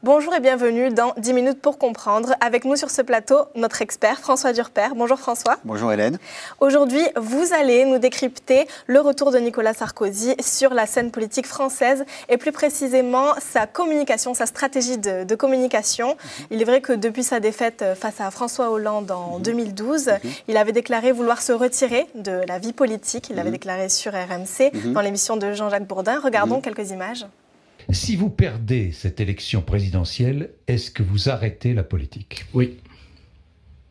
Bonjour et bienvenue dans 10 minutes pour comprendre. Avec nous sur ce plateau, notre expert François Durper. Bonjour François. Bonjour Hélène. Aujourd'hui, vous allez nous décrypter le retour de Nicolas Sarkozy sur la scène politique française et plus précisément sa communication, sa stratégie de communication. Il est vrai que depuis sa défaite face à François Hollande en 2012, il avait déclaré vouloir se retirer de la vie politique. Il l'avait déclaré sur RMC dans l'émission de Jean-Jacques Bourdin. Regardons quelques images. Si vous perdez cette élection présidentielle, est-ce que vous arrêtez la politique? Oui.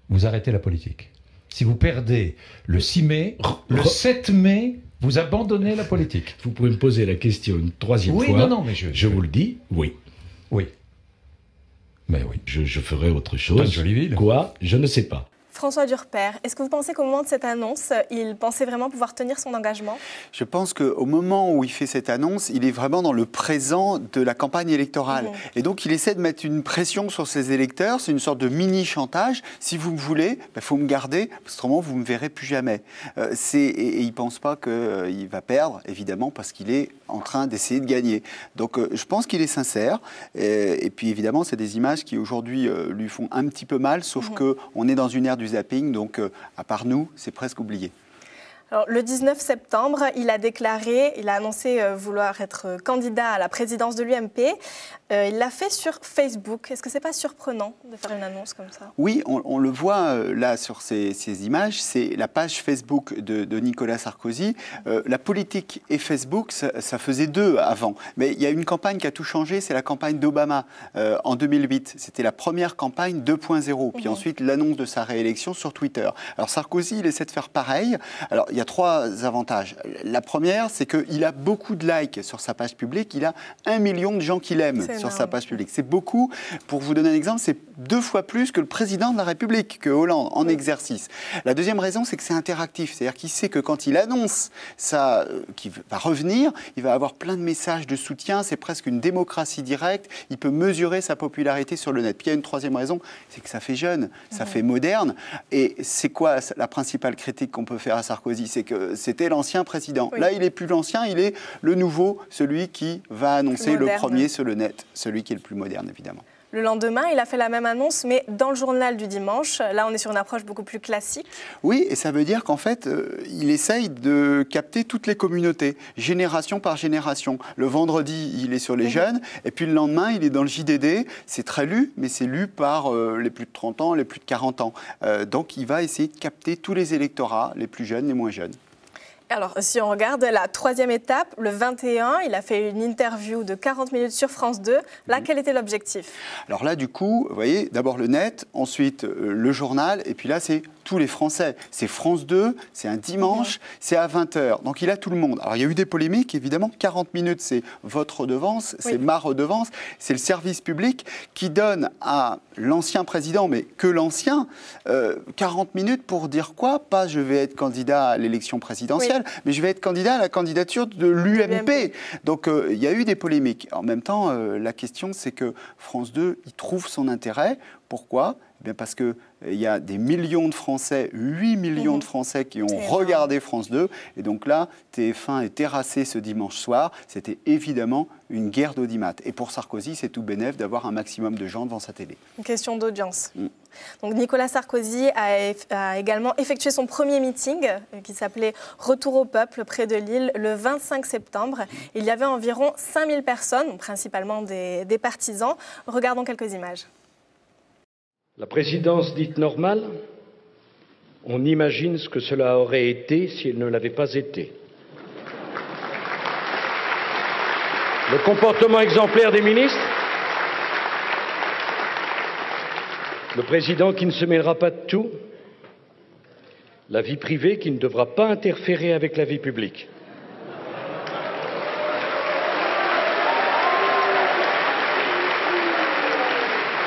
Vous arrêtez la politique. Si vous perdez le 6 mai, le 7 mai, vous abandonnez la politique. Vous pouvez me poser la question une troisième fois. Oui, non, mais je vous le dis, oui. Oui. Mais oui. Je ferai autre chose. Dans une jolie ville. Quoi? Je ne sais pas. François Durper, est-ce que vous pensez qu'au moment de cette annonce, il pensait vraiment pouvoir tenir son engagement? Je pense qu'au moment où il fait cette annonce, il est vraiment dans le présent de la campagne électorale. Et donc, il essaie de mettre une pression sur ses électeurs. C'est une sorte de mini-chantage. Si vous me voulez, il faut me garder, parce qu'autrement, vous ne me verrez plus jamais. Et il ne pense pas qu'il va perdre, évidemment, parce qu'il est en train d'essayer de gagner. Donc, je pense qu'il est sincère. Et puis, évidemment, c'est des images qui, aujourd'hui, lui font un petit peu mal, sauf qu'on est dans une ère du zapping, donc à part nous, c'est presque oublié. Alors, le 19 septembre, il a annoncé vouloir être candidat à la présidence de l'UMP. Il l'a fait sur Facebook. Est-ce que ce n'est pas surprenant de faire une annonce comme ça? Oui, on le voit là sur ces images. C'est la page Facebook de Nicolas Sarkozy. La politique et Facebook, ça faisait deux avant. Mais il y a une campagne qui a tout changé, c'est la campagne d'Obama en 2008. C'était la première campagne 2.0. Puis ensuite, l'annonce de sa réélection sur Twitter. Alors Sarkozy, il essaie de faire pareil. Alors, il y a trois avantages. La première, c'est qu'il a beaucoup de likes sur sa page publique. Il a 1 million de gens qui l'aiment sur sa page publique. C'est beaucoup. Pour vous donner un exemple, c'est 2 fois plus que le président de la République, que Hollande, en exercice. La deuxième raison, c'est que c'est interactif. C'est-à-dire qu'il sait que quand il annonce ça, qu'il va revenir, il va avoir plein de messages de soutien. C'est presque une démocratie directe. Il peut mesurer sa popularité sur le net. Puis il y a une troisième raison, c'est que ça fait jeune, ça fait moderne. Et c'est quoi la principale critique qu'on peut faire à Sarkozy? C'est que c'était l'ancien président. Là, il n'est plus l'ancien, il est le nouveau, celui qui va annoncer le premier sur le net, celui qui est le plus moderne, évidemment. Le lendemain, il a fait la même annonce, mais dans le journal du dimanche. Là, on est sur une approche beaucoup plus classique. Oui, et ça veut dire qu'en fait, il essaye de capter toutes les communautés, génération par génération. Le vendredi, il est sur les jeunes, et puis le lendemain, il est dans le JDD. C'est très lu, mais c'est lu par les plus de 30 ans, les plus de 40 ans. Donc, il va essayer de capter tous les électorats, les plus jeunes, les moins jeunes. Alors, si on regarde la troisième étape, le 21, il a fait une interview de 40 minutes sur France 2. Là, quel était l'objectif? Alors là, du coup, vous voyez, d'abord le net, ensuite le journal, et puis là, c'est tous les Français. C'est France 2, c'est un dimanche, c'est à 20h. Donc il a tout le monde. Alors il y a eu des polémiques, évidemment. 40 minutes, c'est votre redevance, c'est ma redevance, c'est le service public qui donne à l'ancien président, mais que l'ancien, 40 minutes pour dire quoi? Pas je vais être candidat à l'élection présidentielle, mais je vais être candidat à la candidature de l'UMP. Donc il y a eu des polémiques. En même temps, la question, c'est que France 2, il trouve son intérêt. Pourquoi? Eh bien parce qu'il y a des millions de Français, 8 millions de Français qui ont regardé France 2. Et donc là, TF1 est terrassé ce dimanche soir. C'était évidemment une guerre d'audimat. Et pour Sarkozy, c'est tout bénef d'avoir un maximum de gens devant sa télé. Une question d'audience. Donc Nicolas Sarkozy a également effectué son premier meeting qui s'appelait « Retour au peuple » près de Lille le 25 septembre. Il y avait environ 5000 personnes, principalement des partisans. Regardons quelques images. La présidence dite normale, on imagine ce que cela aurait été si elle ne l'avait pas été. Le comportement exemplaire des ministres, le président qui ne se mêlera pas de tout, la vie privée qui ne devra pas interférer avec la vie publique.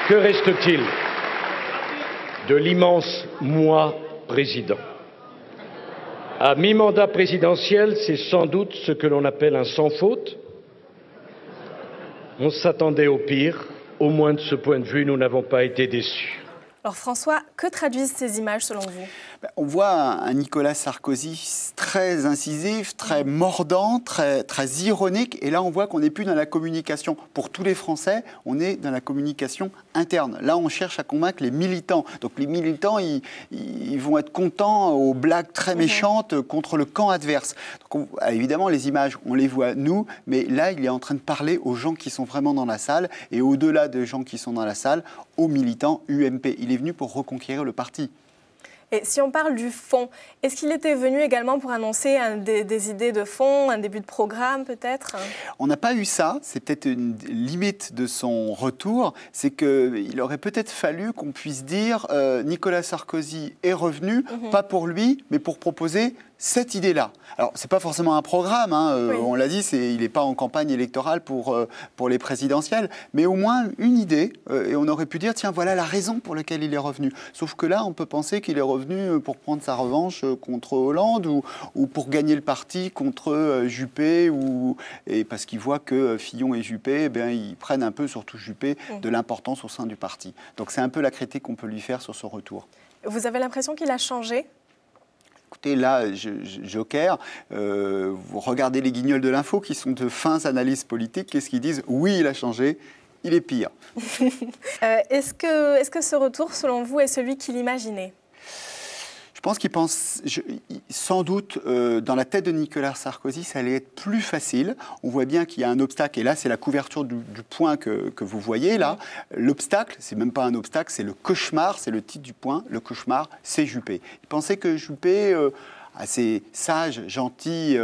Que reste-t-il de l'immense moi président? À mi-mandat présidentiel, c'est sans doute ce que l'on appelle un sans faute. On s'attendait au pire. Au moins de ce point de vue, nous n'avons pas été déçus. Alors François, que traduisent ces images selon vous? On voit un Nicolas Sarkozy très incisif, très mordant, très ironique. Et là, on voit qu'on n'est plus dans la communication pour tous les Français, on est dans la communication interne. Là, on cherche à convaincre les militants. Donc les militants, ils vont être contents aux blagues très méchantes contre le camp adverse. Donc, évidemment, les images, on les voit nous, mais là, il est en train de parler aux gens qui sont vraiment dans la salle. Et au-delà des gens qui sont dans la salle, aux militants UMP. Il est venu pour reconquérir le parti. Et si on parle du fond, est-ce qu'il était venu également pour annoncer des idées de fond, un début de programme peut-être? On n'a pas eu ça, c'est peut-être une limite de son retour, c'est qu'il aurait peut-être fallu qu'on puisse dire Nicolas Sarkozy est revenu, pas pour lui, mais pour proposer cette idée-là. Alors, ce n'est pas forcément un programme, hein, oui. On l'a dit, il n'est pas en campagne électorale pour les présidentielles, mais au moins une idée, et on aurait pu dire, tiens, voilà la raison pour laquelle il est revenu. Sauf que là, on peut penser qu'il est revenu pour prendre sa revanche contre Hollande ou pour gagner le parti contre Juppé, et parce qu'il voit que Fillon et Juppé, eh bien, ils prennent un peu, surtout Juppé, de l'importance au sein du parti. Donc c'est un peu la critique qu'on peut lui faire sur ce retour. Vous avez l'impression qu'il a changé ? Écoutez, là, Joker, vous regardez les guignols de l'info qui sont de fins analyses politiques. Qu'est-ce qu'ils disent? Oui, il a changé, il est pire. Est-ce que ce retour, selon vous, est celui qu'il imaginait? Je pense qu'il pense, sans doute, dans la tête de Nicolas Sarkozy, ça allait être plus facile. On voit bien qu'il y a un obstacle, et là, c'est la couverture du point que vous voyez, là. L'obstacle, c'est même pas un obstacle, c'est le cauchemar, c'est le titre du point. Le cauchemar, c'est Juppé. Il pensait que Juppé, assez sage, gentil,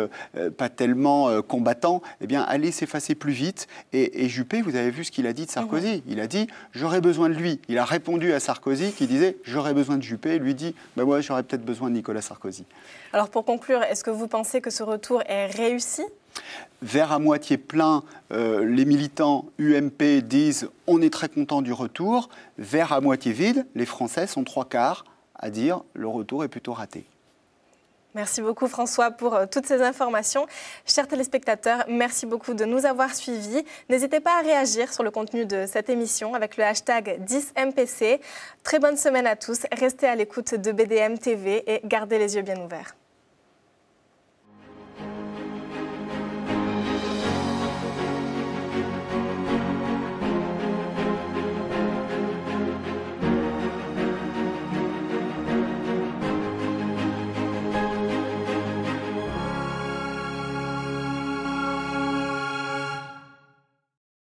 pas tellement combattant, eh bien, allait s'effacer plus vite. Et Juppé, vous avez vu ce qu'il a dit de Sarkozy. Il a dit « j'aurais besoin de lui ». Il a répondu à Sarkozy qui disait « j'aurais besoin de Juppé ». Il lui dit ben, « moi, j'aurais peut-être besoin de Nicolas Sarkozy ». Alors, pour conclure, est-ce que vous pensez que ce retour est réussi ? Verre à moitié plein, les militants UMP disent « on est très content du retour ». Verre à moitié vide, les Français sont 3/4 à dire « le retour est plutôt raté ». Merci beaucoup François pour toutes ces informations. Chers téléspectateurs, merci beaucoup de nous avoir suivis. N'hésitez pas à réagir sur le contenu de cette émission avec le hashtag 10MPC. Très bonne semaine à tous, restez à l'écoute de BDM TV et gardez les yeux bien ouverts.